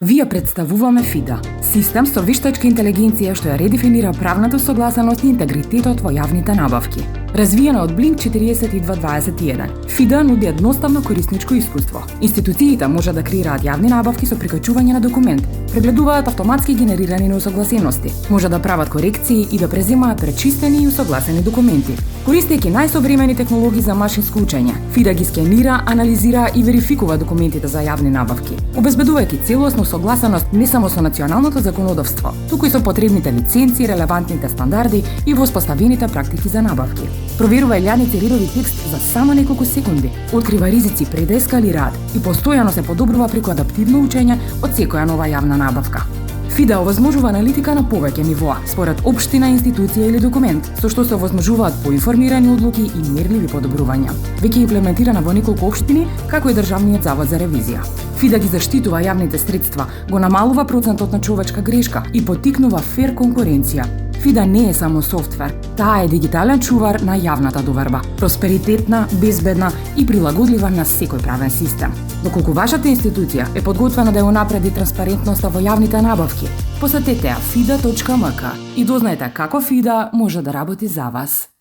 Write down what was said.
Вие представуваме ФИДА, систем со вештачка интелигенција што ја редефинира правната согласеност и интегритетот во јавните набавки. Развиена од Blink 4221, ФИДА нуди едноставно корисничко искуство. Институциите може да креираат јавни набавки со прикачување на документ, прегледуваат автоматски генерирани неусогласености, може да прават корекции и да преземаат пречистени и усогласени документи. Користејќи најсовремени технологии за машинско учење, ФИДА ги скенира, анализира и верификува документите за јавни набавки, обезбедувајќи целосна согласеност не само со националното законодавство, туку и со потребните лиценци, релевантните стандарди и воспоставените практики за набавки. Проверува илјадници редови текст за само неколку секунди, открива ризици пред да ескалираат и постојано се подобрува преку адаптивно учење од секоја нова јавна набавка. ФИДА овозможува аналитика на повеќе нивоа, според општина, институција или документ, со што се овозможуваат поинформирани одлуки и мерливи подобрувања. Веќе е имплементирана во неколку општини, како и Државниот завод за ревизија. ФИДА ги заштитува јавните средства, го намалува процентот на човечка грешка и поттикнува фер конкуренција. ФИДА не е само софтвер, таа е дигитален чувар на јавната доверба, просперитетна, безбедна и прилагодлива на секој правен систем. Доколку вашата институција е подготвена да ја унапреди транспарентноста во јавните набавки, посетете ја fida.mk и дознаете како ФИДА може да работи за вас.